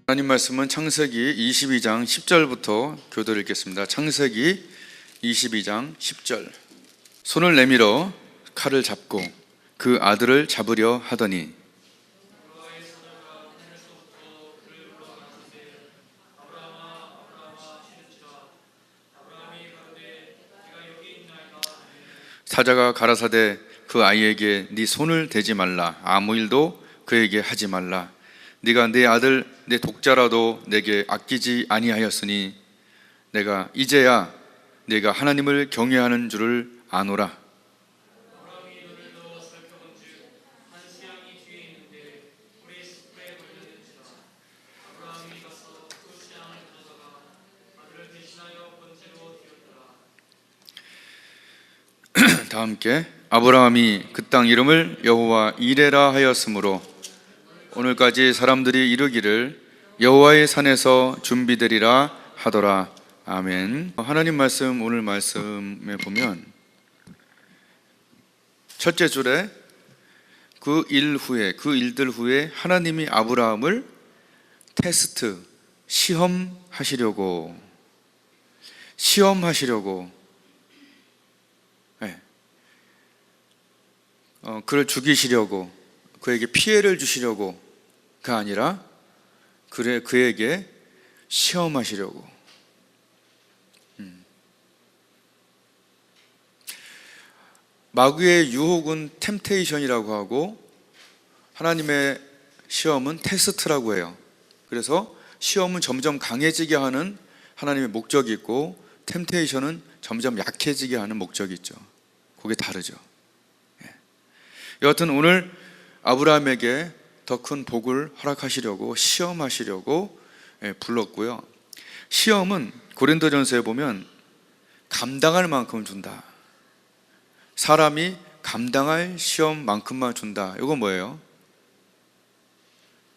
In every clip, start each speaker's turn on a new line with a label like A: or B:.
A: 하나님 말씀은 창세기 22장 10절부터 교도를 읽겠습니다. 창세기 22장 10절. 손을 내밀어 칼을 잡고 그 아들을 잡으려 하더니 사자가 가라사대 그 아이에게 네 손을 대지 말라. 아무 일도 그에게 하지 말라. 네가 내 아들 내 독자라도 내게 아끼지 아니하였으니 내가 이제야 네가 하나님을 경외하는 줄을 아노라. 다 함께. 아브라함이 그 땅 이름을 여호와 이레라 하였으므로 오늘까지 사람들이 이르기를 여호와의 산에서 준비되리라 하더라. 아멘. 하나님 말씀, 오늘 말씀에 보면 첫째 줄에 그 일들 후에 하나님이 아브라함을 테스트, 시험하시려고 그를 죽이시려고, 그에게 피해를 주시려고가 아니라 그에게 시험하시려고. 마귀의 유혹은 템테이션이라고 하고 하나님의 시험은 테스트라고 해요. 그래서 시험은 점점 강해지게 하는 하나님의 목적이 있고 템테이션은 점점 약해지게 하는 목적이 있죠. 그게 다르죠. 여하튼 오늘 아브라함에게 더 큰 복을 허락하시려고 시험하시려고 불렀고요. 시험은 고린도전서에 보면 감당할 만큼 준다. 사람이 감당할 시험만큼만 준다. 이건 뭐예요?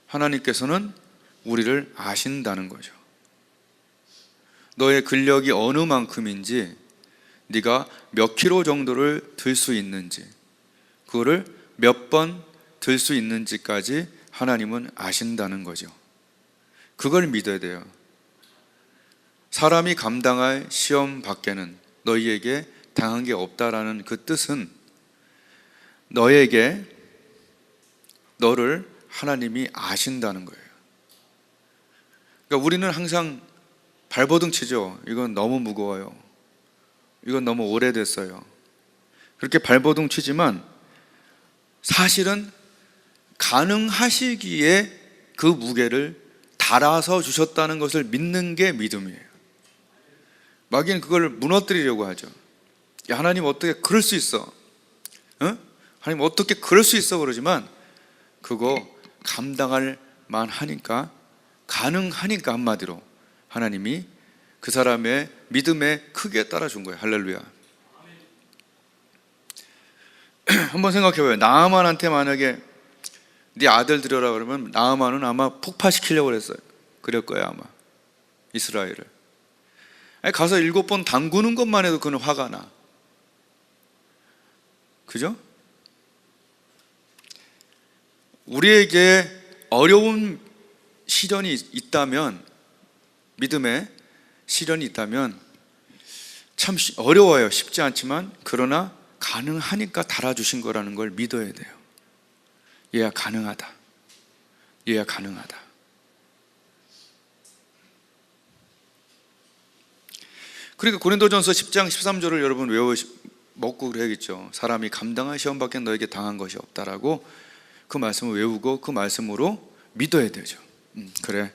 A: 하나님께서는 우리를 아신다는 거죠. 너의 근력이 어느 만큼인지, 네가 몇 킬로 정도를 들 수 있는지, 그거를 몇 번 들 수 있는지까지 하나님은 아신다는 거죠. 그걸 믿어야 돼요. 사람이 감당할 시험 밖에는 너희에게 당한 게 없다라는 그 뜻은 너를 하나님이 아신다는 거예요. 그러니까 우리는 항상 발버둥 치죠. 이건 너무 무거워요. 이건 너무 오래됐어요. 그렇게 발버둥 치지만 사실은 가능하시기에 그 무게를 달아서 주셨다는 것을 믿는 게 믿음이에요. 마귀는 그걸 무너뜨리려고 하죠. 야, 하나님 어떻게 그럴 수 있어? 하나님 어떻게 그럴 수 있어? 그러지만 그거 감당할 만하니까, 가능하니까, 한마디로 하나님이 그 사람의 믿음에 크게 따라준 거예요. 할렐루야. 한번 생각해봐요. 나아만한테 만약에 네 아들 드려라 그러면 나아만은 아마 폭파시키려고 그럴 거예요. 아마 이스라엘을. 가서 7번 담그는 것만 해도 그는 화가 나. 그죠? 우리에게 어려운 시련이 있다면, 믿음의 시련이 있다면 참 어려워요. 쉽지 않지만 그러나 가능하니까 달아주신 거라는 걸 믿어야 돼요. 얘야 가능하다. 얘야 가능하다. 그러니까 고린도전서 10장 13절을 여러분 먹고 그래야겠죠. 사람이 감당할 시험밖에 너에게 당한 것이 없다라고 그 말씀을 외우고 그 말씀으로 믿어야 되죠. 그래,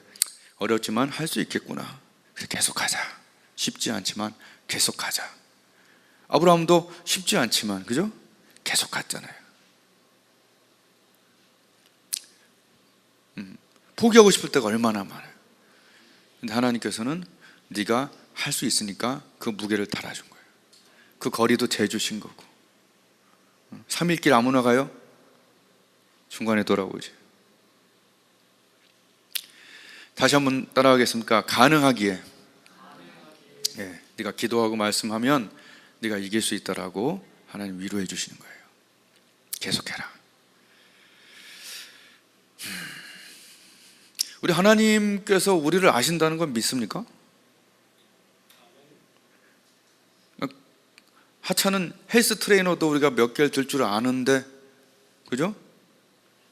A: 어렵지만 할 수 있겠구나. 그래서 계속하자. 쉽지 않지만 계속하자. 아브라함도 쉽지 않지만, 그죠? 계속 갔잖아요. 포기하고 싶을 때가 얼마나 많아요. 근데 하나님께서는 네가 할 수 있으니까 그 무게를 달아준 거예요. 그 거리도 재주신 거고. 3일 길 아무나 가요? 중간에 돌아오지. 다시 한번 따라하겠습니까? 가능하기에. 네가 기도하고 말씀하면 네가 이길 수 있다라고 하나님 위로해 주시는 거예요. 계속해라. 우리 하나님께서 우리를 아신다는 건 믿습니까? 하찮은 헬스 트레이너도 우리가 몇 개를 들 줄 아는데, 그죠?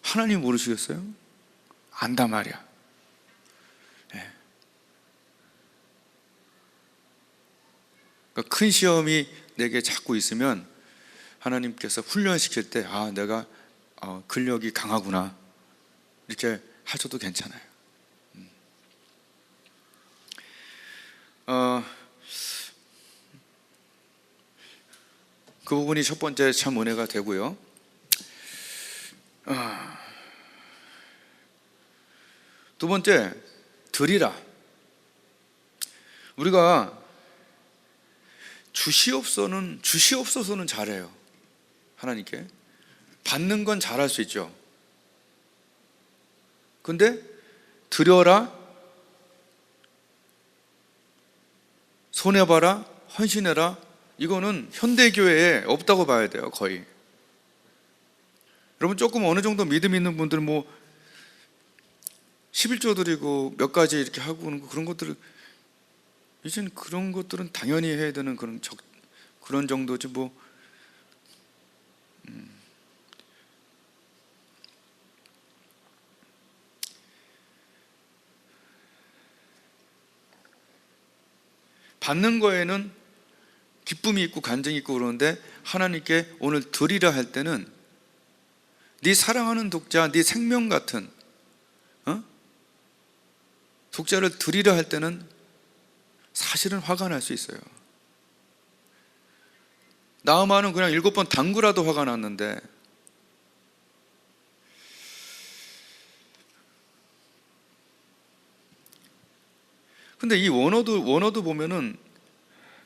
A: 하나님 모르시겠어요? 안단 말이야. 네. 그러니까 큰 시험이 내게 자꾸 있으면 하나님께서 훈련시킬 때, 아, 내가 근력이 강하구나, 이렇게 하셔도 괜찮아요. 그 부분이 첫 번째 참 은혜가 되고요. 두 번째, 드리라. 우리가 주시옵소서는 잘해요. 하나님께 받는 건 잘할 수 있죠. 근데 드려라, 손해봐라, 헌신해라, 이거는 현대교회에 없다고 봐야 돼요. 거의. 여러분, 조금 어느 정도 믿음 있는 분들은 뭐 11조 드리고 몇 가지 이렇게 하고 그런 것들을, 이젠 그런 것들은 당연히 해야 되는 그런 정도지 뭐. 받는 거에는 기쁨이 있고 간증이 있고 그러는데, 하나님께 오늘 드리라 할 때는 네 사랑하는 독자, 네 생명 같은 독자를 드리라 할 때는 사실은 화가 날 수 있어요. 나아만은 그냥 7번 당구라도 화가 났는데, 근데 이 원어도 보면은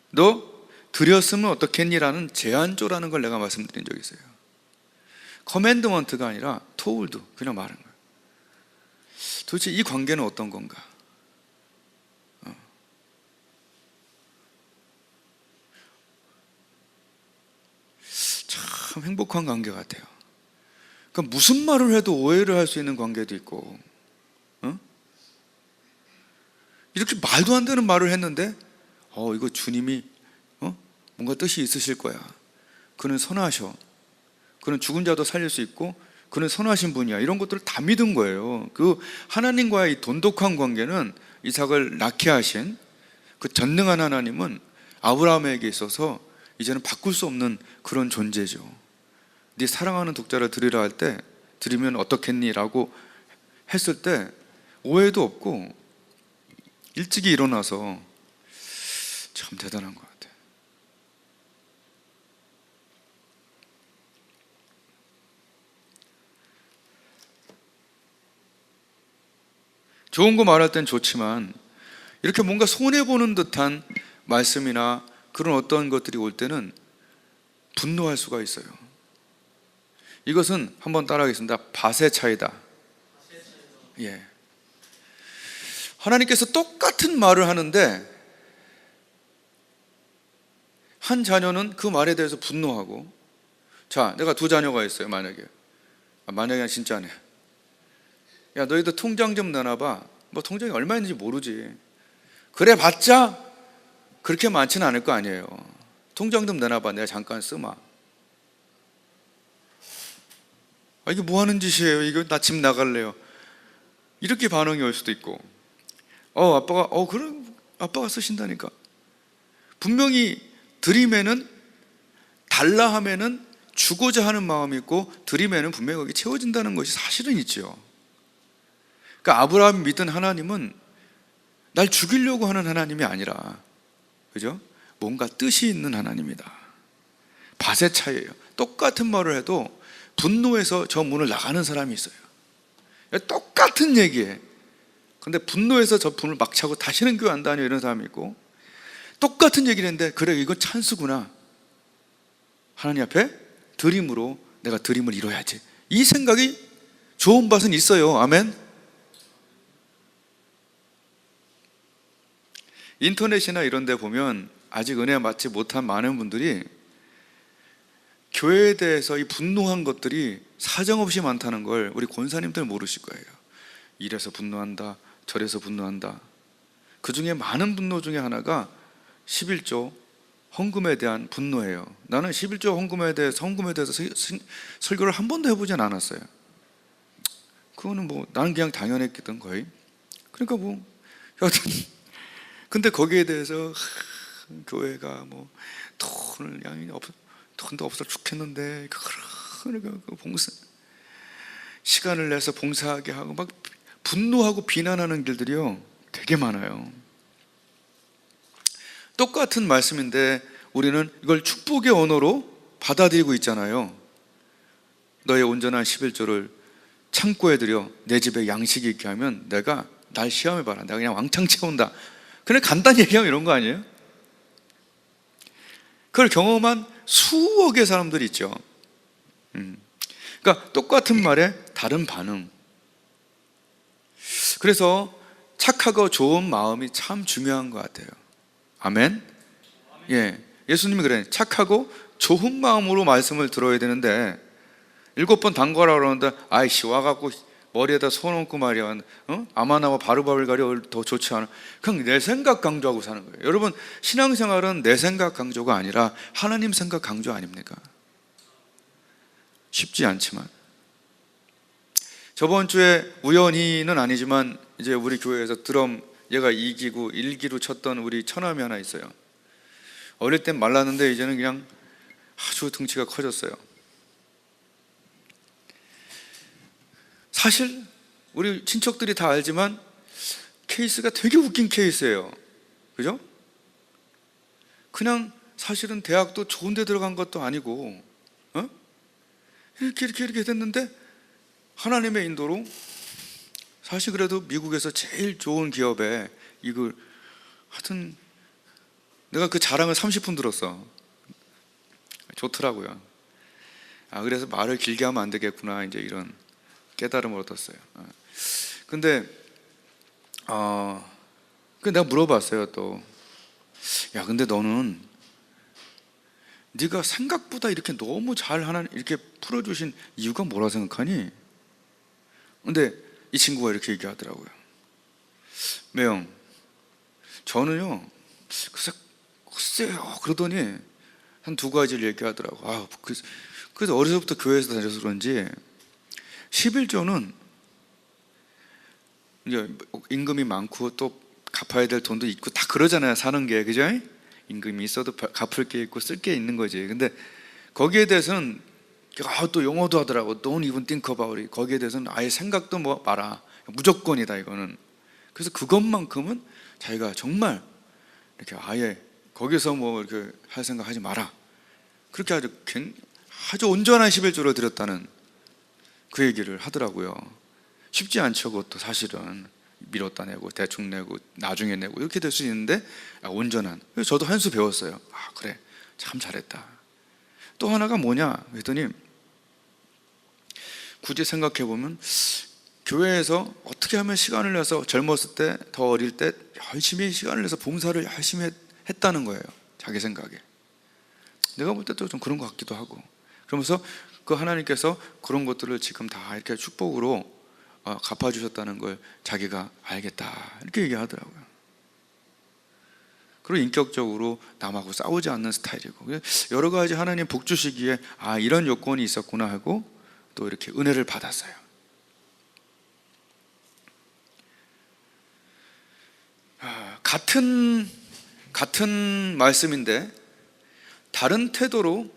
A: 너 드렸으면 어떻겠니라는 제안조라는 걸 내가 말씀드린 적이 있어요. 커맨드먼트가 아니라 토울드, 그냥 말한 거예요. 도대체 이 관계는 어떤 건가? 참 행복한 관계 같아요. 그러니까 무슨 말을 해도 오해를 할 수 있는 관계도 있고, 이렇게 말도 안 되는 말을 했는데 이거 주님이 뭔가 뜻이 있으실 거야. 그는 선하셔. 그는 죽은 자도 살릴 수 있고 그는 선하신 분이야. 이런 것들을 다 믿은 거예요. 그 하나님과의 이 돈독한 관계는, 이삭을 낳게 하신 그 전능한 하나님은 아브라함에게 있어서 이제는 바꿀 수 없는 그런 존재죠. 네 사랑하는 독자를 드리라 할 때 드리면 어떻겠니? 라고 했을 때 오해도 없고 일찍이 일어나서 참 대단한 것 같아요. 좋은 거 말할 땐 좋지만 이렇게 뭔가 손해보는 듯한 말씀이나 그런 어떤 것들이 올 때는 분노할 수가 있어요. 이것은 한번 따라하겠습니다. 밭의 차이다. 예. 하나님께서 똑같은 말을 하는데 한 자녀는 그 말에 대해서 분노하고, 자, 내가 두 자녀가 있어요. 만약에 진짜네. 야, 너희들 통장 좀 내놔봐. 뭐 통장이 얼마 있는지 모르지. 그래 봤자 그렇게 많지는 않을 거 아니에요. 통장 좀 내놔봐. 내가 잠깐 쓰마. 이게 뭐 하는 짓이에요? 이거 나 집 나갈래요. 이렇게 반응이 올 수도 있고, 아빠가 그럼 아빠가 쓰신다니까. 분명히 드림에는, 달라 하면은 주고자 하는 마음이 있고, 드림에는 분명히 거기 채워진다는 것이 사실은 있죠. 그러니까 아브라함이 믿은 하나님은 날 죽이려고 하는 하나님이 아니라, 그죠? 뭔가 뜻이 있는 하나님이다. 밭의 차이예요. 똑같은 말을 해도 분노해서 저 문을 나가는 사람이 있어요. 똑같은 얘기에, 근데 분노해서 저 문을 막 차고 다시는 교회 안 다녀, 이런 사람이 있고, 똑같은 얘기를 했는데 그래, 이거 찬스구나, 하나님 앞에 드림으로 내가 드림을 이뤄야지, 이 생각이 좋은 밭은 있어요. 아멘. 인터넷이나 이런 데 보면 아직 은혜 받지 못한 많은 분들이 교회에 대해서 이 분노한 것들이 사정없이 많다는 걸 우리 권사님들 모르실 거예요. 이래서 분노한다, 저래서 분노한다. 그 중에 많은 분노 중에 하나가 11조 헌금에 대한 분노예요. 나는 11조 헌금에 대해서 설교를 한 번도 해보진 않았어요. 그거는 뭐 나는 그냥 당연했거든 거의. 그러니까 뭐 여튼 근데 거기에 대해서 교회가 뭐 돈을 양이 돈도 없어 죽겠는데 그러니까 그 봉사 시간을 내서 봉사하게 하고 막 분노하고 비난하는 길들이요 되게 많아요. 똑같은 말씀인데 우리는 이걸 축복의 언어로 받아들이고 있잖아요. 너의 온전한 11조를 창고에 들여 내 집에 양식이 있게 하면 내가 날 시험해봐라, 내가 그냥 왕창 채운다. 그냥 간단히 얘기하면 이런 거 아니에요? 그걸 경험한 수억의 사람들이 있죠. 그러니까 똑같은 말에 다른 반응. 그래서 착하고 좋은 마음이 참 중요한 것 같아요. 아멘? 예, 예수님이 그래. 착하고 좋은 마음으로 말씀을 들어야 되는데 7번 담가라 그러는데 아이씨 와갖고 머리에다 손 얹고 말이야, 아마나와 바르바를 가려 더 좋지 않아. 그냥 내 생각 강조하고 사는 거예요. 여러분, 신앙생활은 내 생각 강조가 아니라 하나님 생각 강조 아닙니까? 쉽지 않지만 저번 주에 우연히는 아니지만 이제 우리 교회에서 드럼 얘가 2기구 1기로 쳤던 우리 처남이 하나 있어요. 어릴 땐 말랐는데 이제는 그냥 아주 등치가 커졌어요. 사실 우리 친척들이 다 알지만 케이스가 되게 웃긴 케이스예요. 그죠? 그냥 사실은 대학도 좋은 데 들어간 것도 아니고 이렇게 됐는데 하나님의 인도로 사실 그래도 미국에서 제일 좋은 기업에 이걸 하여튼 내가 그 자랑을 30분 들었어. 좋더라고요. 그래서 말을 길게 하면 안 되겠구나 이제 이런 깨달음을 얻었어요. 근데 내가 물어봤어요. 또 야 근데 너는 네가 생각보다 이렇게 너무 잘 하나님 이렇게 풀어주신 이유가 뭐라 생각하니? 근데 이 친구가 이렇게 얘기하더라고요. 매형, 저는요 글쎄요 그러더니 한 2가지를 얘기하더라고. 그래서 어려서부터 교회에서 다녀서 그런지 11조는 이제 임금이 많고 또 갚아야 될 돈도 있고 다 그러잖아요. 사는 게, 그죠? 임금이 있어도 갚을 게 있고 쓸 게 있는 거지. 근데 거기에 대해서는 또 용어도 하더라고. Don't even think about it. 거기에 대해서는 아예 생각도 뭐 마라. 무조건이다 이거는. 그래서 그것만큼은 자기가 정말 이렇게 아예 거기서 뭐 이렇게 할 생각하지 마라. 그렇게 아주 온전한 11조를 드렸다는 그 얘기를 하더라고요. 쉽지 않죠. 그것도 사실은 미뤘다 내고 대충 내고 나중에 내고 이렇게 될 수 있는데 온전한. 그래서 저도 한 수 배웠어요. 그래 참 잘했다. 또 하나가 뭐냐 그랬더니 굳이 생각해보면 교회에서 어떻게 하면 시간을 내서 젊었을 때 더 어릴 때 열심히 시간을 내서 봉사를 열심히 했다는 거예요. 자기 생각에. 내가 볼 때도 좀 그런 것 같기도 하고. 그러면서 그 하나님께서 그런 것들을 지금 다 이렇게 축복으로 갚아주셨다는 걸 자기가 알겠다 이렇게 얘기하더라고요. 그리고 인격적으로 남하고 싸우지 않는 스타일이고 여러 가지 하나님 복 주시기에 이런 요건이 있었구나 하고 또 이렇게 은혜를 받았어요. 같은 말씀인데 다른 태도로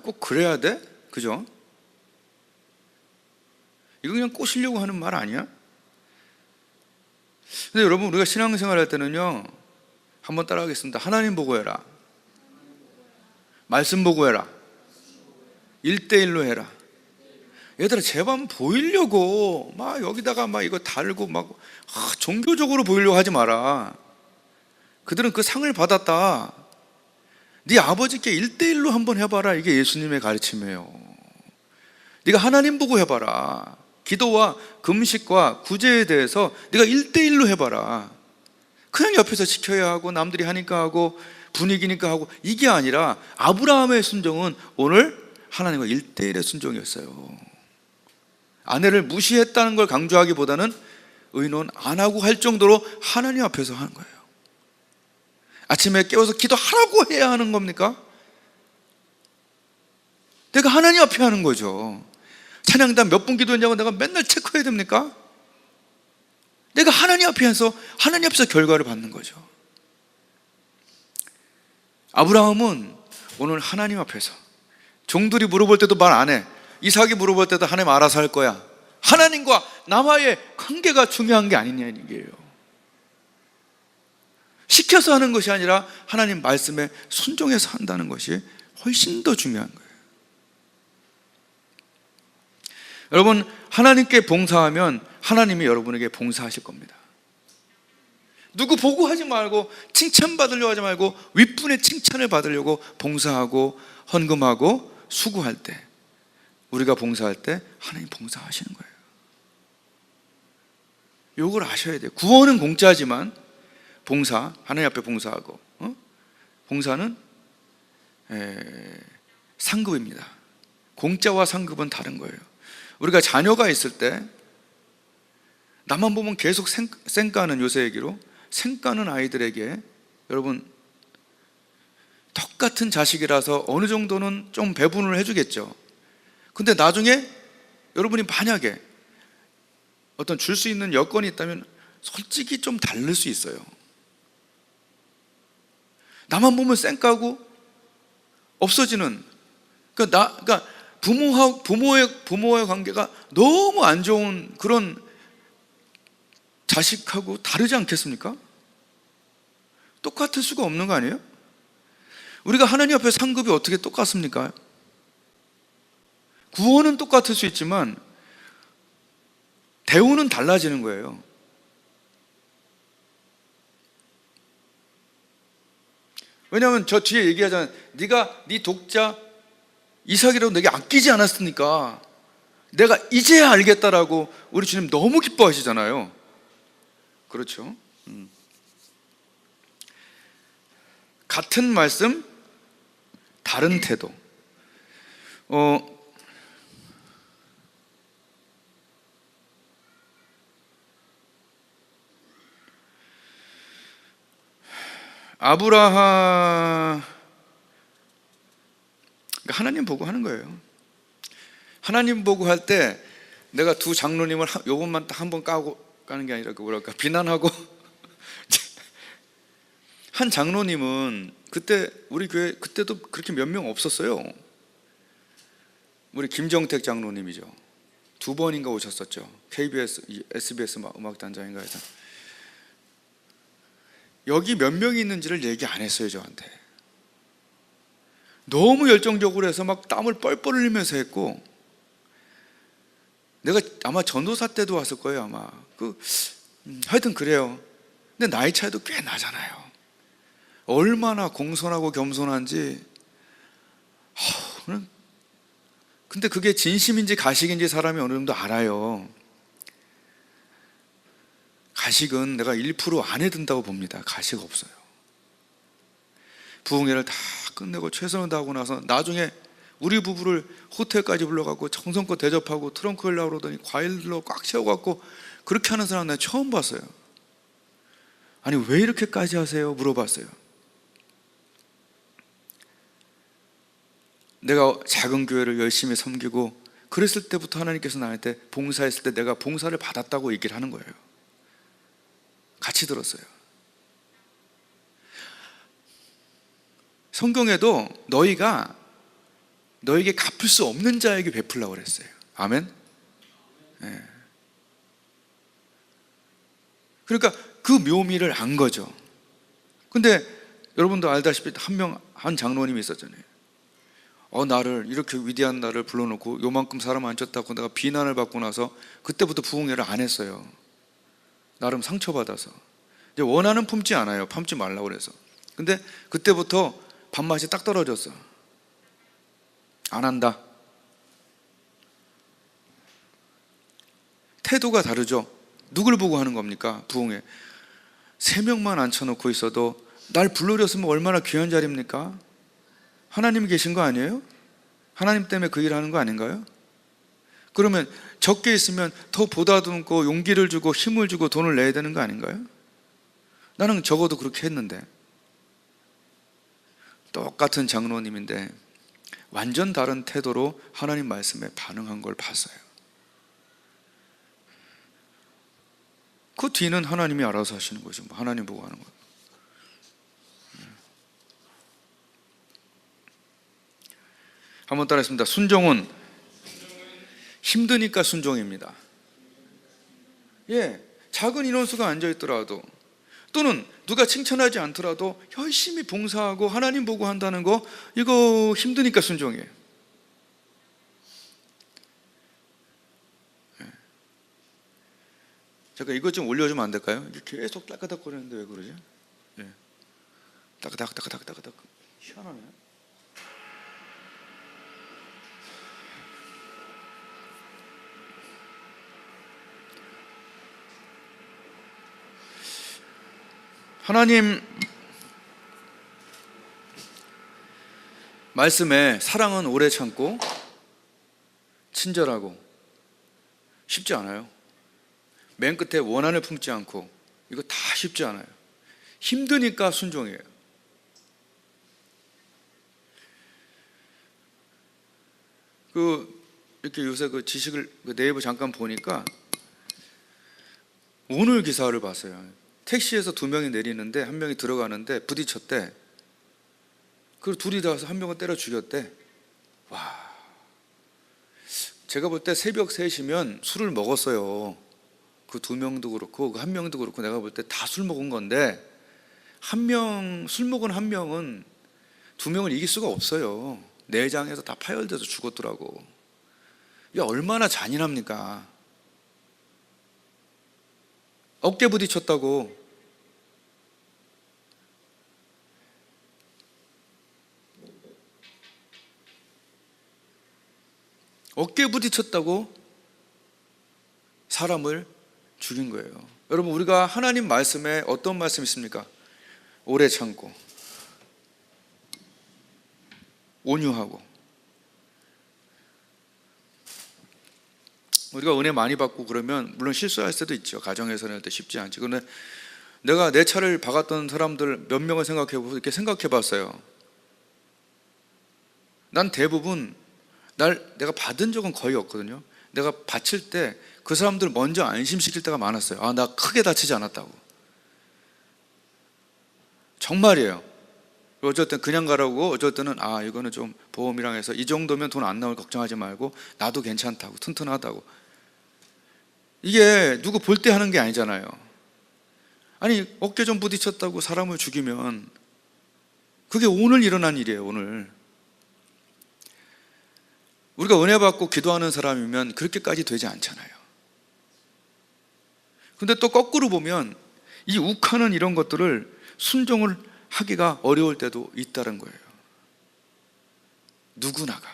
A: 꼭 그래야 돼? 그죠? 이거 그냥 꼬시려고 하는 말 아니야? 근데 여러분 우리가 신앙생활 할 때는요 한번 따라하겠습니다. 하나님 보고 해라. 말씀 보고 해라. 1대1로 해라. 얘들아 제발 보이려고 막 여기다가 막 이거 달고 막 종교적으로 보이려고 하지 마라. 그들은 그 상을 받았다. 네 아버지께 1대1로 한번 해봐라. 이게 예수님의 가르침이에요. 네가 하나님 보고 해봐라. 기도와 금식과 구제에 대해서 네가 1대1로 해봐라. 그냥 옆에서 지켜야 하고 남들이 하니까 하고 분위기니까 하고 이게 아니라 아브라함의 순종은 오늘 하나님과 1대1의 순종이었어요. 아내를 무시했다는 걸 강조하기보다는 의논 안 하고 할 정도로 하나님 앞에서 하는 거예요. 아침에 깨워서 기도하라고 해야 하는 겁니까? 내가 하나님 앞에 하는 거죠. 찬양단 몇 분 기도했냐고 내가 맨날 체크해야 됩니까? 내가 하나님 앞에 해서 하나님 앞에서 결과를 받는 거죠. 아브라함은 오늘 하나님 앞에서, 종들이 물어볼 때도 말 안 해. 이삭이 물어볼 때도 하나님 알아서 할 거야. 하나님과 나와의 관계가 중요한 게 아니냐는 얘기예요. 시켜서 하는 것이 아니라 하나님 말씀에 순종해서 한다는 것이 훨씬 더 중요한 거예요. 여러분, 하나님께 봉사하면 하나님이 여러분에게 봉사하실 겁니다. 누구 보고 하지 말고, 칭찬받으려고 하지 말고, 윗분의 칭찬을 받으려고 봉사하고 헌금하고 수고할 때, 우리가 봉사할 때 하나님 봉사하시는 거예요. 이걸 아셔야 돼요. 구원은 공짜지만 봉사, 하나님 앞에 봉사하고, 봉사는 상급입니다. 공짜와 상급은 다른 거예요. 우리가 자녀가 있을 때 나만 보면 계속 쌩까는, 요새 얘기로 쌩까는 아이들에게, 여러분 똑같은 자식이라서 어느 정도는 좀 배분을 해주겠죠. 근데 나중에 여러분이 만약에 어떤 줄 수 있는 여건이 있다면 솔직히 좀 다를 수 있어요. 나만 보면 쌩까고 없어지는, 그러니까 부모와의 관계가 너무 안 좋은 그런 자식하고 다르지 않겠습니까? 똑같을 수가 없는 거 아니에요? 우리가 하나님 앞에 상급이 어떻게 똑같습니까? 구원은 똑같을 수 있지만 대우는 달라지는 거예요. 왜냐하면 저 뒤에 얘기하잖아요. 네가 네 독자 이삭이라도 내게 아끼지 않았으니까 내가 이제야 알겠다라고 우리 주님 너무 기뻐하시잖아요. 그렇죠? 같은 말씀, 다른 태도. 아브라함, 하나님 보고 하는 거예요. 하나님 보고 할 때 내가 두 장로님을 요것만 한 번 까는 게 아니라 비난하고 한 장로님은 그때 우리 교회 그때도 그렇게 몇 명 없었어요. 우리 김정택 장로님이죠. 두 번인가 오셨었죠. KBS, SBS 음악단장인가 해서. 여기 몇 명이 있는지를 얘기 안 했어요, 저한테. 너무 열정적으로 해서 막 땀을 뻘뻘 흘리면서 했고, 내가 아마 전도사 때도 왔을 거예요, 아마. 하여튼 그래요. 근데 나이 차이도 꽤 나잖아요. 얼마나 공손하고 겸손한지. 근데 그게 진심인지 가식인지 사람이 어느 정도 알아요. 가식은 내가 1% 안에 든다고 봅니다. 가식 없어요. 부흥회를 다 끝내고 최선을 다하고 나서 나중에 우리 부부를 호텔까지 불러갖고 정성껏 대접하고 트렁크 열라고 그러더니 과일로 꽉 채워갖고 그렇게 하는 사람 내가 처음 봤어요. 아니 왜 이렇게까지 하세요? 물어봤어요. 내가 작은 교회를 열심히 섬기고 그랬을 때부터 하나님께서 나한테 봉사했을 때 내가 봉사를 받았다고 얘기를 하는 거예요. 같이 들었어요. 성경에도 너에게 갚을 수 없는 자에게 베풀라고 그랬어요. 아멘? 네. 그러니까 그 묘미를 안 거죠. 근데 여러분도 알다시피 한 장로님이 있었잖아요. 나를 이렇게 위대한 나를 불러놓고 요만큼 사람 앉혔다고 내가 비난을 받고 나서 그때부터 부흥회를 안 했어요. 나름 상처받아서. 이제 원하는 품지 않아요. 품지 말라고 그래서. 근데 그때부터 밥맛이 딱 떨어졌어. 안 한다. 태도가 다르죠. 누굴 보고 하는 겁니까? 부흥회 3명만 앉혀놓고 있어도 날 불러줬으면 얼마나 귀한 자리입니까? 하나님이 계신 거 아니에요? 하나님 때문에 그 일을 하는 거 아닌가요? 그러면 적게 있으면 더 보다듬고 용기를 주고 힘을 주고 돈을 내야 되는 거 아닌가요? 나는 적어도 그렇게 했는데. 똑같은 장로님인데 완전 다른 태도로 하나님 말씀에 반응한 걸 봤어요. 그 뒤는 하나님이 알아서 하시는 거죠. 하나님 보고 하는 거예요. 한번 따라했습니다. 순종은 힘드니까 순종입니다. 예, 작은 인원수가 앉아있더라도 또는 누가 칭찬하지 않더라도 열심히 봉사하고 하나님 보고 한다는 거, 이거 힘드니까 순종이에요. 예. 잠깐 이것 좀 올려주면 안 될까요? 이게 계속 따까닥거리는데 왜 그러지? 예. 따까닥 희한하네. 하나님 말씀에 사랑은 오래 참고 친절하고 쉽지 않아요. 맨 끝에 원한을 품지 않고, 이거 다 쉽지 않아요. 힘드니까 순종이에요. 이렇게 요새 지식을 네이버 잠깐 보니까 오늘 기사를 봤어요. 택시에서 2명이 내리는데 한 명이 들어가는데 부딪혔대. 그리고 둘이 나와서 한 명은 때려 죽였대. 와, 제가 볼 때 새벽 3시면 술을 먹었어요. 그 2명도 그렇고 그 1명도 그렇고 내가 볼 때 다 술 먹은 건데, 술 먹은 1명은 2명을 이길 수가 없어요. 내장에서 다 파열돼서 죽었더라고. 이게 얼마나 잔인합니까? 어깨 부딪혔다고. 어깨 부딪혔다고 사람을 죽인 거예요. 여러분, 우리가 하나님 말씀에 어떤 말씀이 있습니까? 오래 참고 온유하고. 우리가 은혜 많이 받고 그러면 물론 실수할 때도 있죠. 가정에서는 쉽지 않지. 그런데 내가 내 차를 박았던 사람들 몇 명을 이렇게 생각해 봤어요. 난 대부분 내가 받은 적은 거의 없거든요. 내가 바칠 때 그 사람들 먼저 안심시킬 때가 많았어요. 아, 나 크게 다치지 않았다고. 정말이에요. 어쩔 땐 그냥 가라고, 어쩔 때는 이거는 좀 보험이랑 해서 이 정도면 돈 안 나올 걱정하지 말고 나도 괜찮다고, 튼튼하다고. 이게 누구 볼 때 하는 게 아니잖아요. 아니, 어깨 좀 부딪혔다고 사람을 죽이면 그게 오늘 일어난 일이에요. 오늘 우리가 은혜 받고 기도하는 사람이면 그렇게까지 되지 않잖아요. 근데 또 거꾸로 보면 이 욱하는 이런 것들을 순종을 하기가 어려울 때도 있다는 거예요. 누구나가.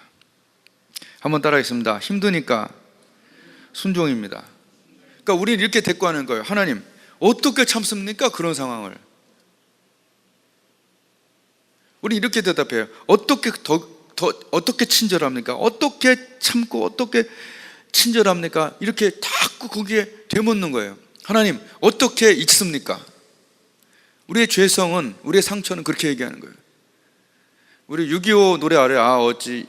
A: 한번 따라하겠습니다. 힘드니까 순종입니다. 그러니까 우리는 이렇게 대꾸하는 거예요. 하나님, 어떻게 참습니까? 그런 상황을. 우리 이렇게 대답해요. 어떻게 친절합니까? 어떻게 참고 어떻게 친절합니까? 이렇게 자꾸 거기에 되묻는 거예요. 하나님, 어떻게 잊습니까? 우리의 죄성은, 우리의 상처는 그렇게 얘기하는 거예요. 우리 6.25 노래 아래 어찌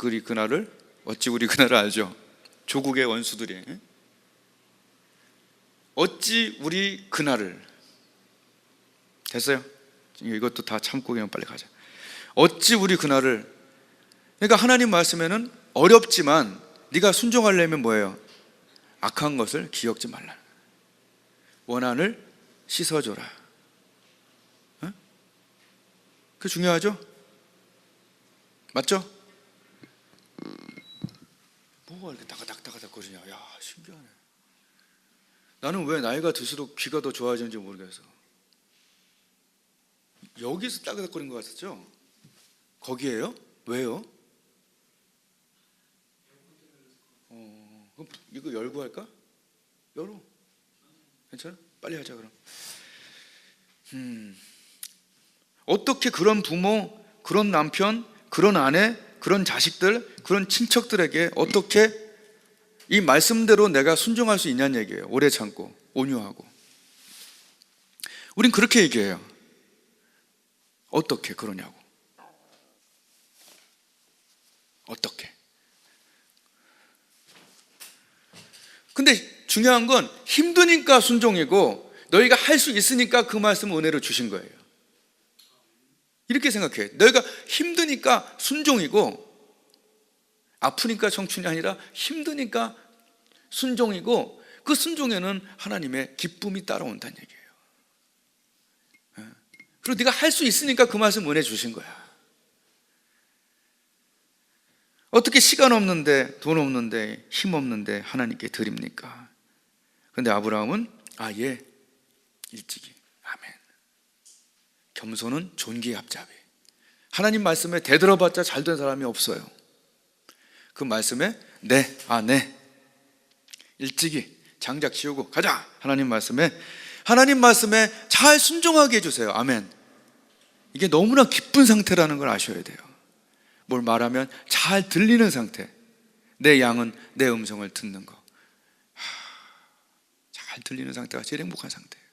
A: 우리 그날을 알죠? 조국의 원수들이. 어찌 우리 그날을. 됐어요? 이것도 다 참고 그냥 빨리 가자. 어찌 우리 그날을. 그러니까 하나님 말씀에는 어렵지만 네가 순종하려면 뭐예요? 악한 것을 기억지 말라. 원한을 씻어줘라. 어? 그게 중요하죠? 맞죠? 뭐가 이렇게 따가닥거리냐. 야, 신기하네. 나는 왜 나이가 들수록 귀가 더 좋아지는지 모르겠어. 여기서 따가닥거린 것 같았죠? 거기에요? 왜요? 그럼 이거 열고 할까? 열어. 괜찮아? 빨리 하자 그럼. 어떻게 그런 부모, 그런 남편, 그런 아내, 그런 자식들, 그런 친척들에게 어떻게 이 말씀대로 내가 순종할 수 있냐는 얘기예요. 오래 참고 온유하고. 우린 그렇게 얘기해요. 어떻게 그러냐고. 어떻게. 근데 중요한 건 힘드니까 순종이고 너희가 할 수 있으니까 그 말씀을 은혜로 주신 거예요. 이렇게 생각해. 너희가 힘드니까 순종이고 아프니까 청춘이 아니라 힘드니까 순종이고 그 순종에는 하나님의 기쁨이 따라온다는 얘기예요. 그리고 네가 할 수 있으니까 그 말씀 은혜 주신 거야. 어떻게 시간 없는데 돈 없는데 힘 없는데 하나님께 드립니까? 근데 아브라함은 예, 일찍이. 아멘. 겸손은 존귀의 앞잡이. 하나님 말씀에 대들어봤자 잘된 사람이 없어요. 그 말씀에 네. 일찍이 장작 치우고 가자. 하나님 말씀에 잘 순종하게 해주세요. 아멘. 이게 너무나 기쁜 상태라는 걸 아셔야 돼요. 뭘 말하면 잘 들리는 상태. 내 양은 내 음성을 듣는 거. 잘 들리는 상태가 제일 행복한 상태예요.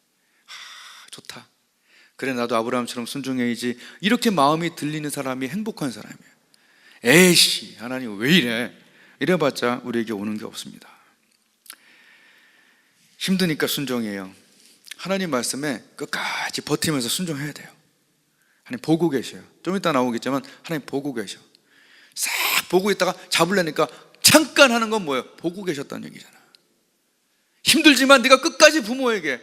A: 좋다. 그래, 나도 아브라함처럼 순종해야지. 이렇게 마음이 들리는 사람이 행복한 사람이에요. 에이씨, 하나님 왜 이래? 이래봤자 우리에게 오는 게 없습니다. 힘드니까 순종해요. 하나님 말씀에 끝까지 버티면서 순종해야 돼요. 하나님 보고 계셔요. 좀 이따 나오겠지만 하나님 보고 계셔. 싹 보고 있다가 잡으려니까 잠깐 하는 건 뭐예요? 보고 계셨다는 얘기잖아. 힘들지만 네가 끝까지 부모에게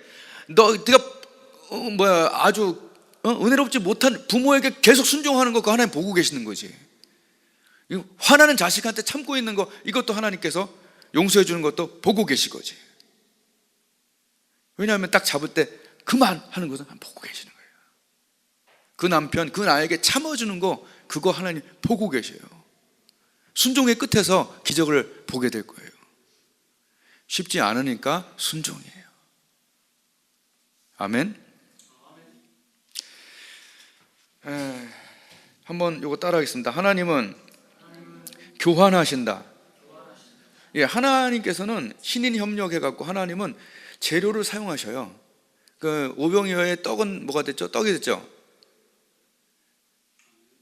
A: 네가 아주 은혜롭지 못한 부모에게 계속 순종하는 거, 그거 하나님 보고 계시는 거지. 화나는 자식한테 참고 있는 거, 이것도 하나님께서 용서해 주는 것도 보고 계신 거지. 왜냐하면 딱 잡을 때 그만 하는 것은 보고 계시는 거예요. 그 남편, 그 나에게 참아주는 거, 그거 하나님 보고 계셔요. 순종의 끝에서 기적을 보게 될 거예요. 쉽지 않으니까 순종이에요. 아멘. 한번 이거 따라하겠습니다. 하나님은 교환하신다. 하나님께서는 신인 협력해갖고 하나님은 재료를 사용하셔요. 그 오병이어의 떡은 뭐가 됐죠? 떡이 됐죠?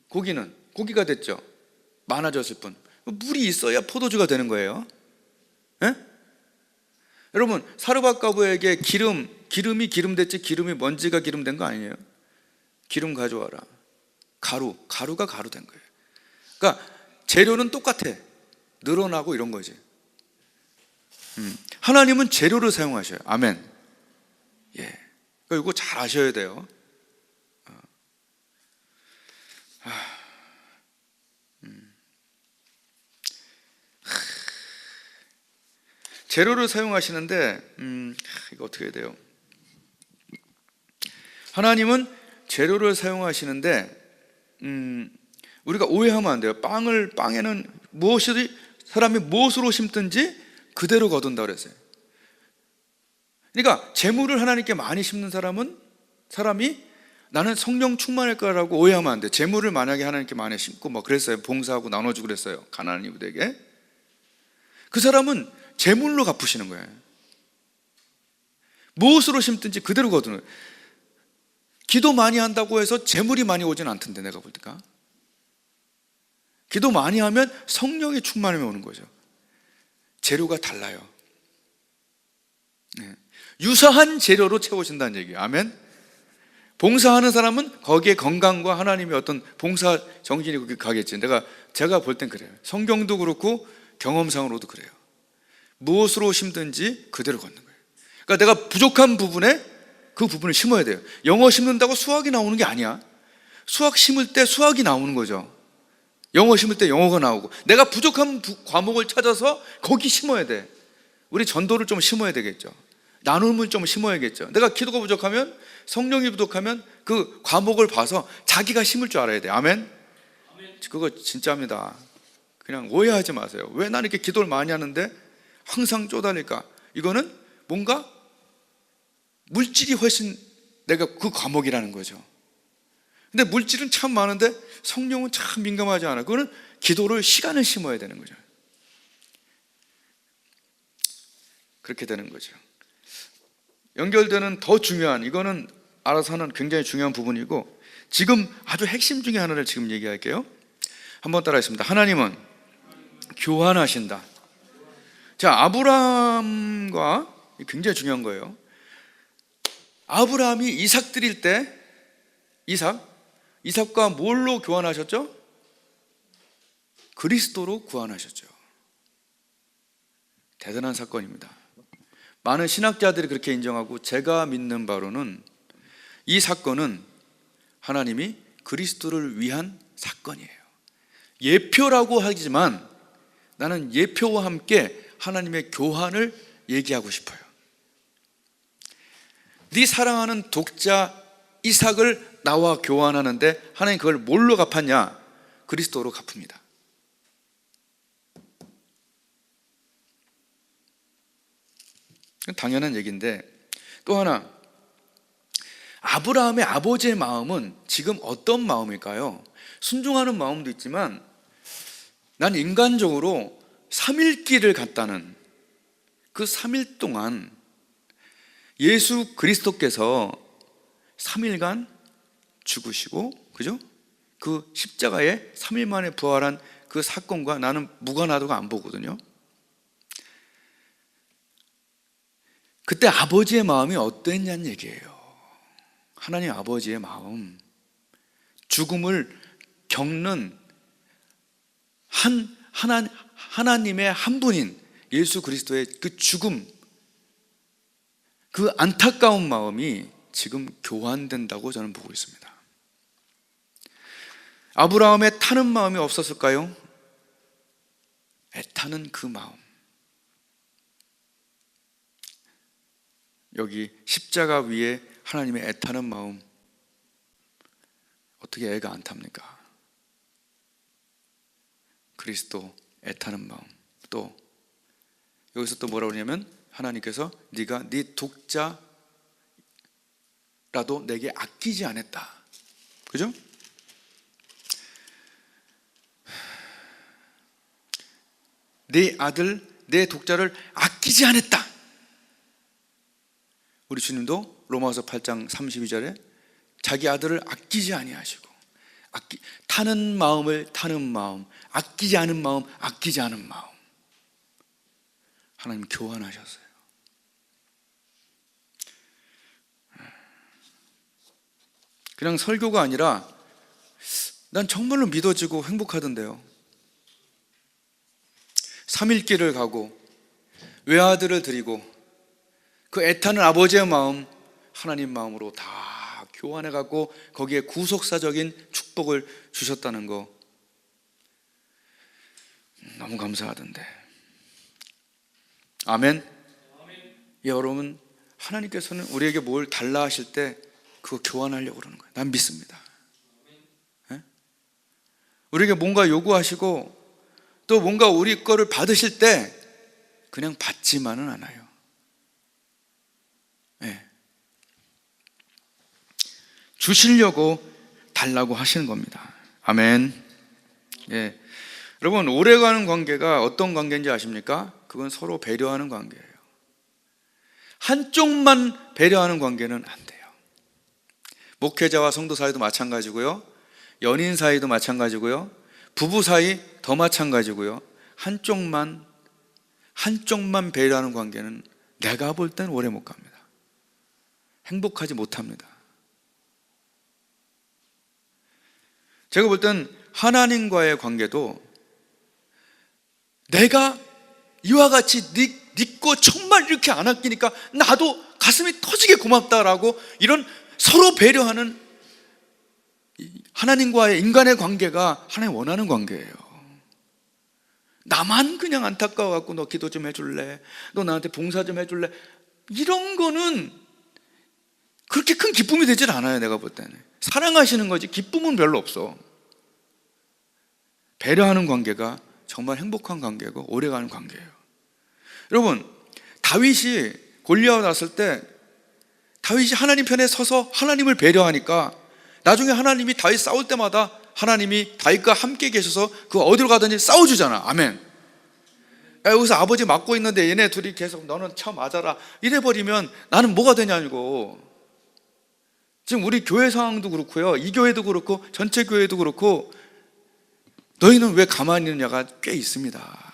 A: 고기가 됐죠? 많아졌을 뿐. 물이 있어야 포도주가 되는 거예요. 에? 여러분, 사르밧가부에게 기름이 기름 됐지 기름이 먼지가 기름 된 거 아니에요? 기름 가져와라. 가루가 가루 된 거예요. 그러니까 재료는 똑같아. 늘어나고 이런 거지. 하나님은 재료를 사용하셔요. 아멘. 그러니까 이거 잘 아셔야 돼요. 재료를 사용하시는데 이거 어떻게 해야 돼요? 하나님은 재료를 사용하시는데 우리가 오해하면 안 돼요. 빵에는 사람이 무엇으로 심든지 그대로 거둔다 그랬어요. 그러니까 재물을 하나님께 많이 심는 사람이 나는 성령 충만할 거라고 오해하면 안 돼. 재물을 만약에 하나님께 많이 심고 그랬어요. 봉사하고 나눠주고 그랬어요. 가난한 이웃에게. 그 사람은 재물로 갚으시는 거예요. 무엇으로 심든지 그대로 거두는 거예요. 기도 많이 한다고 해서 재물이 많이 오진 않던데, 내가 볼 때가. 기도 많이 하면 성령의 충만함이 오는 거죠. 재료가 달라요. 유사한 재료로 채워진다는 얘기예요. 아멘. 봉사하는 사람은 거기에 건강과 하나님의 어떤 봉사 정신이 거기 가겠지. 제가 볼 땐 그래요. 성경도 그렇고 경험상으로도 그래요. 무엇으로 심든지 그대로 걷는 거예요. 그러니까 내가 부족한 부분에 그 부분을 심어야 돼요. 영어 심는다고 수학이 나오는 게 아니야. 수학 심을 때 수학이 나오는 거죠. 영어 심을 때 영어가 나오고, 내가 부족한 과목을 찾아서 거기 심어야 돼. 우리 전도를 좀 심어야 되겠죠. 나눔을 좀 심어야겠죠. 내가 기도가 부족하면, 성령이 부족하면 그 과목을 봐서 자기가 심을 줄 알아야 돼. 아멘. 그거 진짜입니다. 그냥 오해하지 마세요. 왜 나는 이렇게 기도를 많이 하는데 항상 쪼달릴까? 이거는 뭔가 물질이 훨씬 내가 그 과목이라는 거죠. 근데 물질은 참 많은데 성령은 참 민감하지 않아. 그거는 기도를 시간을 심어야 되는 거죠. 그렇게 되는 거죠. 연결되는 더 중요한, 이거는 알아서 하는 굉장히 중요한 부분이고, 지금 아주 핵심 중에 하나를 지금 얘기할게요. 한번 따라하겠습니다. 하나님은 교환하신다. 자, 아브라함과, 굉장히 중요한 거예요. 아브라함이 이삭 드릴 때 이삭과 뭘로 교환하셨죠? 그리스도로 구원하셨죠. 대단한 사건입니다. 많은 신학자들이 그렇게 인정하고, 제가 믿는 바로는 이 사건은 하나님이 그리스도를 위한 사건이에요. 예표라고 하지만 나는 예표와 함께 하나님의 교환을 얘기하고 싶어요. 네 사랑하는 독자 이삭을 나와 교환하는데 하나님 그걸 뭘로 갚았냐? 그리스도로 갚습니다. 당연한 얘기인데, 또 하나, 아브라함의 아버지의 마음은 지금 어떤 마음일까요? 순종하는 마음도 있지만, 난 인간적으로 3일길을 갔다는, 그 3일 동안 예수 그리스도께서 3일간 죽으시고, 그죠? 그 십자가에 3일 만에 부활한 그 사건과 나는 무관하다고 안 보거든요. 그때 아버지의 마음이 어땠냐는 얘기예요. 하나님 아버지의 마음, 죽음을 겪는 하나님의 한 분인 예수 그리스도의 그 죽음, 그 안타까운 마음이 지금 교환된다고 저는 보고 있습니다. 아브라함의 타는 마음이 없었을까요? 애타는 그 마음, 여기 십자가 위에 하나님의 애타는 마음, 어떻게 애가 안 탑니까? 그리스도 애타는 마음. 또 여기서 또 뭐라고 그러냐면, 하나님께서 네가 네 독자라도 내게 아끼지 않았다. 그죠? 내 아들, 내 독자를 아끼지 않았다. 우리 주님도 로마서 8장 32절에 자기 아들을 아끼지 아니하시고, 타는 마음을 타는 마음, 아끼지 않은 마음, 아끼지 않은 마음, 하나님 교환하셨어요. 그냥 설교가 아니라 난 정말로 믿어지고 행복하던데요. 3일길을 가고 외아들을 드리고 그 애타는 아버지의 마음 하나님 마음으로 다 교환해 갖고 거기에 구속사적인 축복을 주셨다는 거 너무 감사하던데. 아멘. 여러분, 하나님께서는 우리에게 뭘 달라 하실 때 그거 교환하려고 그러는 거예요. 난 믿습니다. 네? 우리에게 뭔가 요구하시고 또 뭔가 우리 거를 받으실 때 그냥 받지만은 않아요. 네. 주시려고 달라고 하시는 겁니다. 아멘. 예. 여러분, 오래가는 관계가 어떤 관계인지 아십니까? 그건 서로 배려하는 관계예요. 한쪽만 배려하는 관계는 안 돼요. 목회자와 성도 사이도 마찬가지고요, 연인 사이도 마찬가지고요, 부부 사이 더 마찬가지고요. 한쪽만 배려하는 관계는 내가 볼 땐 오래 못 갑니다. 행복하지 못합니다. 제가 볼 땐 하나님과의 관계도 내가 이와 같이 네 거 정말 이렇게 안 아끼니까 나도 가슴이 터지게 고맙다라고 이런 서로 배려하는 하나님과의 인간의 관계가 하나님 원하는 관계예요. 나만 그냥 안타까워 갖고 너 기도 좀 해줄래? 너 나한테 봉사 좀 해줄래? 이런 거는 그렇게 큰 기쁨이 되질 않아요. 내가 볼 때는 사랑하시는 거지 기쁨은 별로 없어. 배려하는 관계가 정말 행복한 관계고 오래가는 관계예요. 여러분, 다윗이 골리앗 왔을 때 다윗이 하나님 편에 서서 하나님을 배려하니까 나중에 하나님이 다윗 싸울 때마다 하나님이 다윗과 함께 계셔서 그 어디로 가든지 싸워주잖아. 아멘. 여기서 아버지 맞고 있는데 얘네 둘이 계속 너는 쳐 맞아라 이래버리면 나는 뭐가 되냐고. 지금 우리 교회 상황도 그렇고요, 이 교회도 그렇고 전체 교회도 그렇고, 너희는 왜 가만히 있느냐가 꽤 있습니다.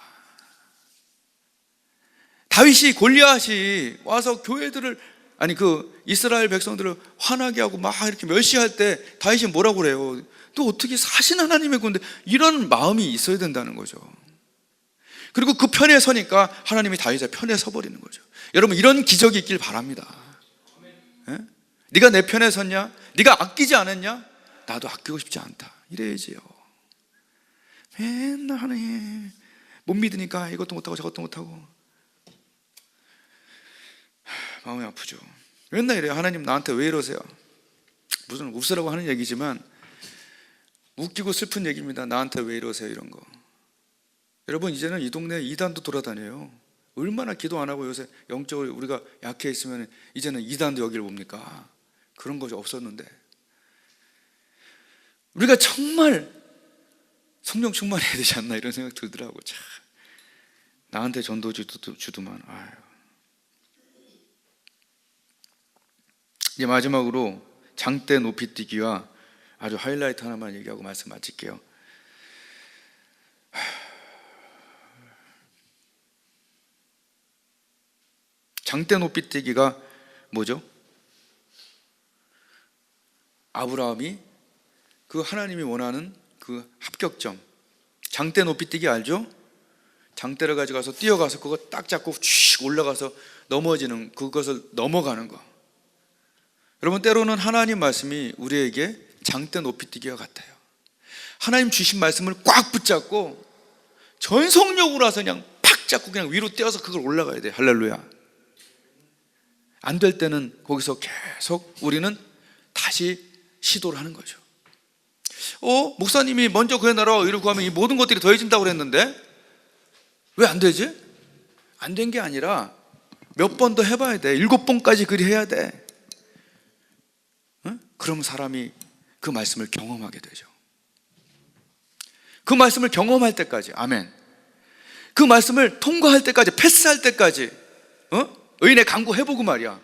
A: 다윗이 골리앗이 와서 교회들을, 아니 그 이스라엘 백성들을 화나게 하고 막 이렇게 멸시할 때 다윗이 뭐라고 그래요? 또 어떻게 사신 하나님의 건데, 이런 마음이 있어야 된다는 거죠. 그리고 그 편에 서니까 하나님이 다윗의 편에 서버리는 거죠. 여러분, 이런 기적이 있길 바랍니다. 예? 네가 내 편에 섰냐? 네가 아끼지 않았냐? 나도 아끼고 싶지 않다, 이래야지요. 맨날 하나님 못 믿으니까 이것도 못하고 저것도 못하고 마음이 아프죠. 맨날 이래요. 하나님 나한테 왜 이러세요? 무슨 웃으라고 하는 얘기지만 웃기고 슬픈 얘기입니다. 나한테 왜 이러세요, 이런 거. 여러분, 이제는 이 동네에 이단도 돌아다녀요. 얼마나 기도 안 하고 요새 영적으로 우리가 약해 있으면 이제는 이단도 여기를 봅니까? 그런 것이 없었는데, 우리가 정말 성령 충만해야 되지 않나, 이런 생각 들더라고. 참, 나한테 전도 주더만. 아유. 이제 마지막으로 장대 높이뛰기와 아주 하이라이트 하나만 얘기하고 말씀 마칠게요. 장대 높이뛰기가 뭐죠? 아브라함이 그 하나님이 원하는 그 합격점, 장대 높이뛰기 알죠? 장대를 가져가서 뛰어가서 그거 딱 잡고 쭉 올라가서 넘어지는, 그것을 넘어가는 거. 여러분, 때로는 하나님 말씀이 우리에게 장대 높이뛰기와 같아요. 하나님 주신 말씀을 꽉 붙잡고 전속력으로 와서 그냥 팍 잡고 그냥 위로 뛰어서 그걸 올라가야 돼요. 할렐루야. 안 될 때는 거기서 계속 우리는 다시 시도를 하는 거죠. 목사님이 먼저 구해 나라 이를 구하면 이 모든 것들이 더해진다고 그랬는데 왜 안 되지? 안 된 게 아니라 몇 번 더 해봐야 돼. 7번까지 그리 해야 돼. 그럼 사람이 그 말씀을 경험하게 되죠. 그 말씀을 경험할 때까지, 아멘. 그 말씀을 통과할 때까지, 패스할 때까지 의인의 강구 해보고 말이야.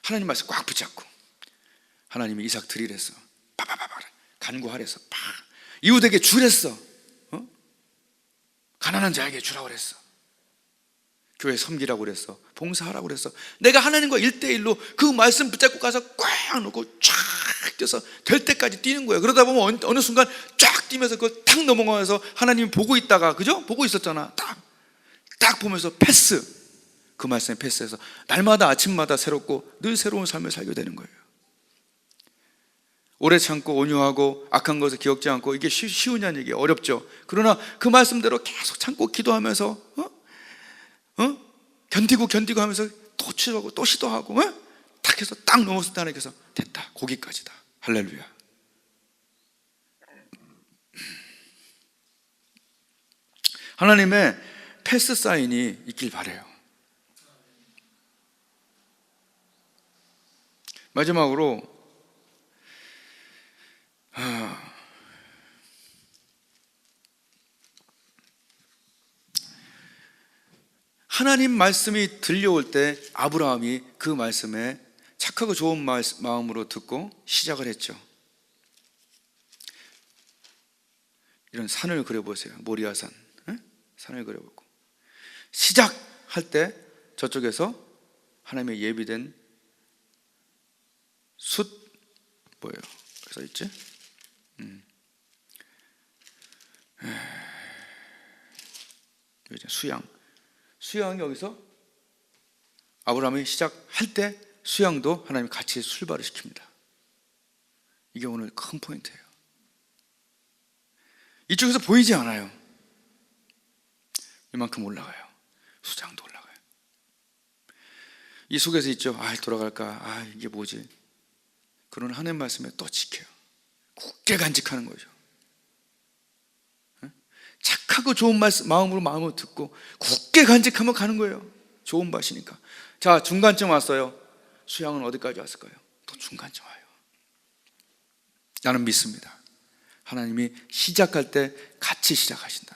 A: 하나님 말씀 꽉 붙잡고, 하나님이 이삭 드리랬어, 빠바바바 간구하랬어, 팍 이웃에게 주랬어, 가난한 자에게 주라고 그랬어, 교회 섬기라고 그랬어, 봉사하라고 그랬어. 내가 하나님과 1대1로 그 말씀 붙잡고 가서 꽉 놓고 쫙 뛰어서 될 때까지 뛰는 거예요. 그러다 보면 어느 순간 쫙 뛰면서 그걸 탁 넘어가면서 하나님이 보고 있다가, 그죠? 보고 있었잖아. 딱 보면서 패스, 그 말씀에 패스해서 날마다 아침마다 새롭고 늘 새로운 삶을 살게 되는 거예요. 오래 참고 온유하고 악한 것을 기억지 않고, 이게 쉬우냐는 얘기예요. 어렵죠. 그러나 그 말씀대로 계속 참고 기도하면서 견디고 하면서 또 치료하고 또 시도하고 딱 해서 딱 넘었을 때 하나님께서 됐다, 거기까지다. 할렐루야. 하나님의 패스 사인이 있길 바라요. 마지막으로 하나님 말씀이 들려올 때 아브라함이 그 말씀에 착하고 좋은 마음으로 듣고 시작을 했죠. 이런 산을 그려보세요. 모리아산, 산을 그려보고 시작할 때 저쪽에서 하나님의 예비된 숫, 뭐예요? 그래서 있지? 수양이 여기서 아브라함이 시작할 때 수양도 하나님이 같이 출발을 시킵니다. 이게 오늘 큰 포인트예요. 이쪽에서 보이지 않아요. 이만큼 올라가요. 수장도 올라가요. 이 속에서 있죠. 돌아갈까? 이게 뭐지? 그러나 하나님 말씀에 또 지켜요. 굳게 간직하는 거죠. 착하고 좋은 마음으로 듣고 굳게 간직하면 가는 거예요. 좋은 밭이니까. 자, 중간쯤 왔어요. 수양은 어디까지 왔을까요? 또 중간쯤 와요. 나는 믿습니다. 하나님이 시작할 때 같이 시작하신다.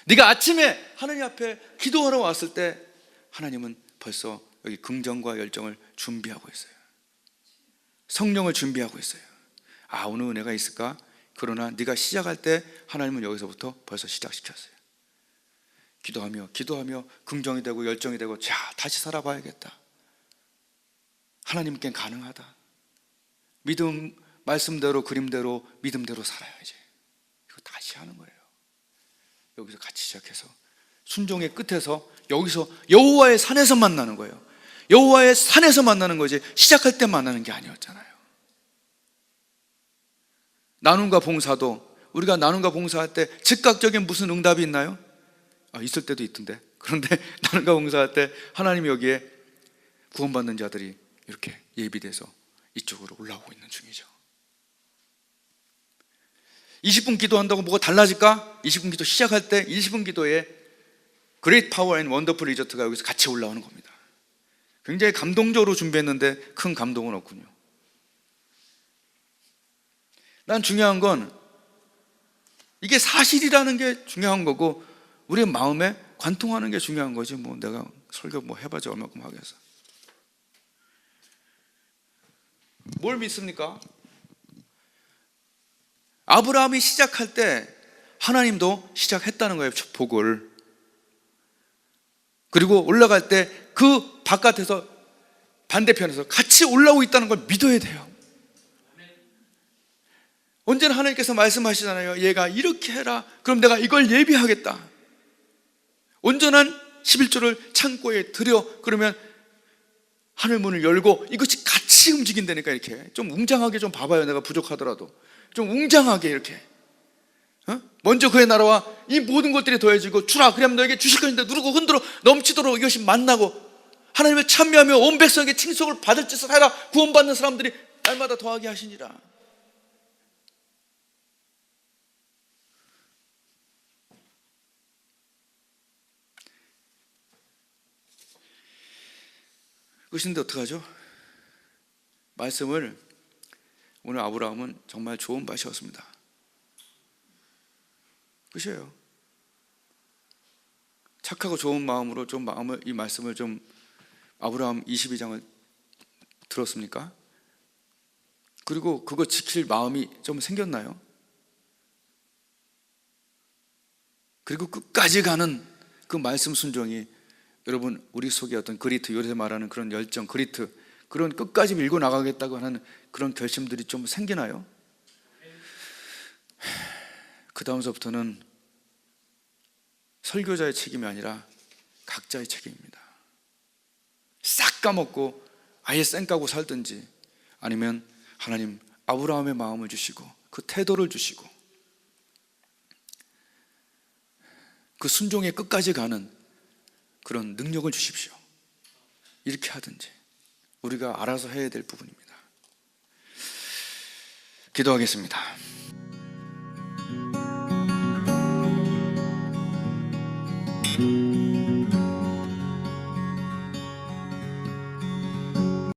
A: 네가 아침에 하나님 앞에 기도하러 왔을 때 하나님은 벌써 여기 긍정과 열정을 준비하고 있어요. 성령을 준비하고 있어요. 아, 오늘 은혜가 있을까? 그러나 네가 시작할 때 하나님은 여기서부터 벌써 시작시켰어요. 기도하며 긍정이 되고 열정이 되고, 자, 다시 살아봐야겠다. 하나님께 가능하다. 믿음, 말씀대로, 그림대로, 믿음대로 살아야지. 이거 다시 하는 거예요. 여기서 같이 시작해서 순종의 끝에서, 여기서 여호와의 산에서 만나는 거예요. 여호와의 산에서 만나는 거지 시작할 때 만나는 게 아니었잖아요. 나눔과 봉사도, 우리가 나눔과 봉사할 때 즉각적인 무슨 응답이 있나요? 있을 때도 있던데. 그런데 나눔과 봉사할 때 하나님이 여기에 구원받는 자들이 이렇게 예비돼서 이쪽으로 올라오고 있는 중이죠. 20분 기도한다고 뭐가 달라질까? 20분 기도 시작할 때 20분 기도에 Great Power and Wonderful Result가 여기서 같이 올라오는 겁니다. 굉장히 감동적으로 준비했는데 큰 감동은 없군요. 난 중요한 건 이게 사실이라는 게 중요한 거고, 우리의 마음에 관통하는 게 중요한 거지. 뭐 내가 설교 뭐 해봐자 얼마큼 하겠어. 뭘 믿습니까? 아브라함이 시작할 때 하나님도 시작했다는 거예요. 축복을. 그리고 올라갈 때 그 바깥에서, 반대편에서 같이 올라오고 있다는 걸 믿어야 돼요. 언제나 하나님께서 말씀하시잖아요. 얘가 이렇게 해라. 그럼 내가 이걸 예비하겠다. 온전한 11조를 창고에 들여, 그러면 하늘 문을 열고 이것이 같이 움직인다니까. 이렇게 좀 웅장하게 좀 봐봐요. 내가 부족하더라도 좀 웅장하게 이렇게, 먼저 그의 나라와 이 모든 것들이 더해지고 주라, 그러면 너에게 주실 것인데 누르고 흔들어 넘치도록 이것이 만나고, 하나님을 참여하며 온 백성에게 칭송을 받을 짓을 하라. 구원받는 사람들이 날마다 더하게 하시니라. 그것인데 어떡하죠? 말씀을, 오늘 아브라함은 정말 좋은 밭이었습니다. 끝이에요. 착하고 좋은 마음으로 이 말씀을 좀, 아브라함 22장을 들었습니까? 그리고 그거 지킬 마음이 좀 생겼나요? 그리고 끝까지 가는 그 말씀 순종이, 여러분 우리 속에 어떤 그리트, 요새 말하는 그런 열정, 그리트, 그런 끝까지 밀고 나가겠다고 하는 그런 결심들이 좀 생기나요? 그 다음서부터는 설교자의 책임이 아니라 각자의 책임입니다. 싹 까먹고 아예 쌩까고 살든지, 아니면 하나님 아브라함의 마음을 주시고 그 태도를 주시고 그 순종의 끝까지 가는 그런 능력을 주십시오. 이렇게 하든지 우리가 알아서 해야 될 부분입니다. 기도하겠습니다.